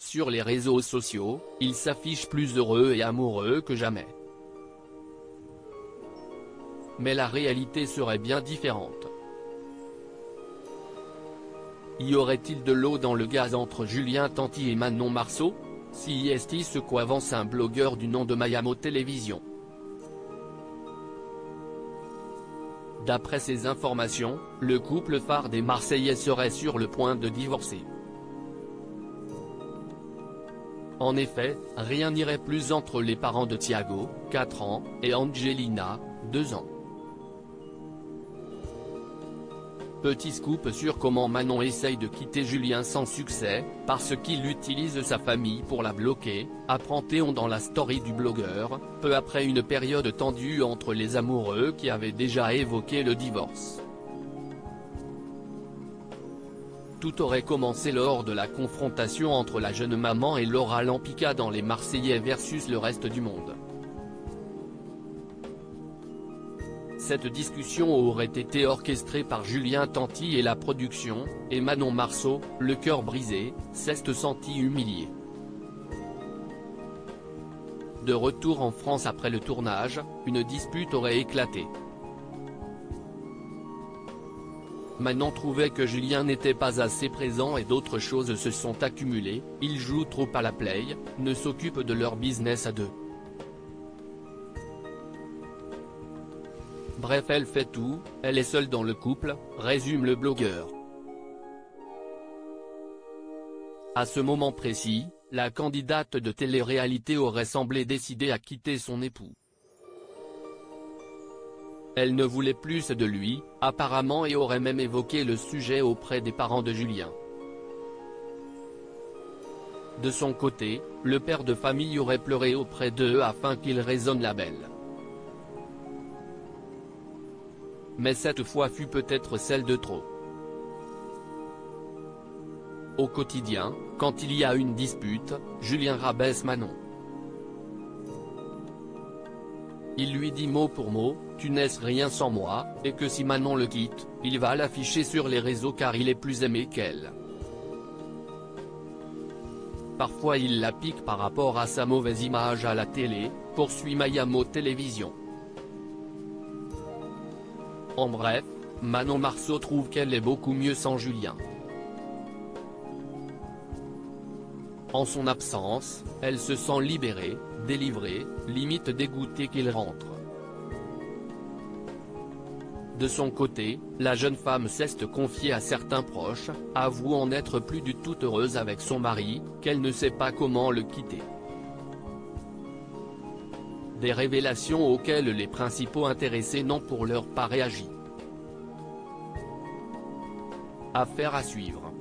sur les réseaux sociaux, ils s'affichent plus heureux et amoureux que jamais. Mais la réalité serait bien différente. Y aurait-il de l'eau dans le gaz entre Julien Tanti et Manon Marceau? Si est ce qu'avance un blogueur du nom de Mayamo Télévision. D'après ces informations, le couple phare des Marseillais serait sur le point de divorcer. En effet, rien n'irait plus entre les parents de Thiago, 4 ans, et Angelina, 2 ans. Petit scoop sur comment Manon essaye de quitter Julien sans succès, parce qu'il utilise sa famille pour la bloquer, apprend Théon dans la story du blogueur, peu après une période tendue entre les amoureux qui avaient déjà évoqué le divorce. Tout aurait commencé lors de la confrontation entre la jeune maman et Laura Lampica dans Les Marseillais versus le reste du monde. Cette discussion aurait été orchestrée par Julien Tanti et la production, et Manon Marceau, le cœur brisé, s'est senti humilié. De retour en France après le tournage, une dispute aurait éclaté. Manon trouvait que Julien n'était pas assez présent et d'autres choses se sont accumulées, il joue trop à la play, ne s'occupe de leur business à deux. Bref, elle fait tout, elle est seule dans le couple, résume le blogueur. À ce moment précis, la candidate de télé-réalité aurait semblé décidée à quitter son époux. Elle ne voulait plus de lui, apparemment, et aurait même évoqué le sujet auprès des parents de Julien. De son côté, le père de famille aurait pleuré auprès d'eux afin qu'il raisonne la belle. Mais cette fois fut peut-être celle de trop. Au quotidien, quand il y a une dispute, Julien rabaisse Manon. Il lui dit mot pour mot, tu n'es rien sans moi, et que si Manon le quitte, il va l'afficher sur les réseaux car il est plus aimé qu'elle. Parfois il la pique par rapport à sa mauvaise image à la télé, poursuit Mayamo Télévision. En bref, Manon Marceau trouve qu'elle est beaucoup mieux sans Julien. En son absence, elle se sent libérée, délivrée, limite dégoûtée qu'il rentre. De son côté, la jeune femme s'est confiée à certains proches, avoue en être plus du tout heureuse avec son mari, qu'elle ne sait pas comment le quitter. Des révélations auxquelles les principaux intéressés n'ont pour l'heure pas réagi. Affaire à suivre.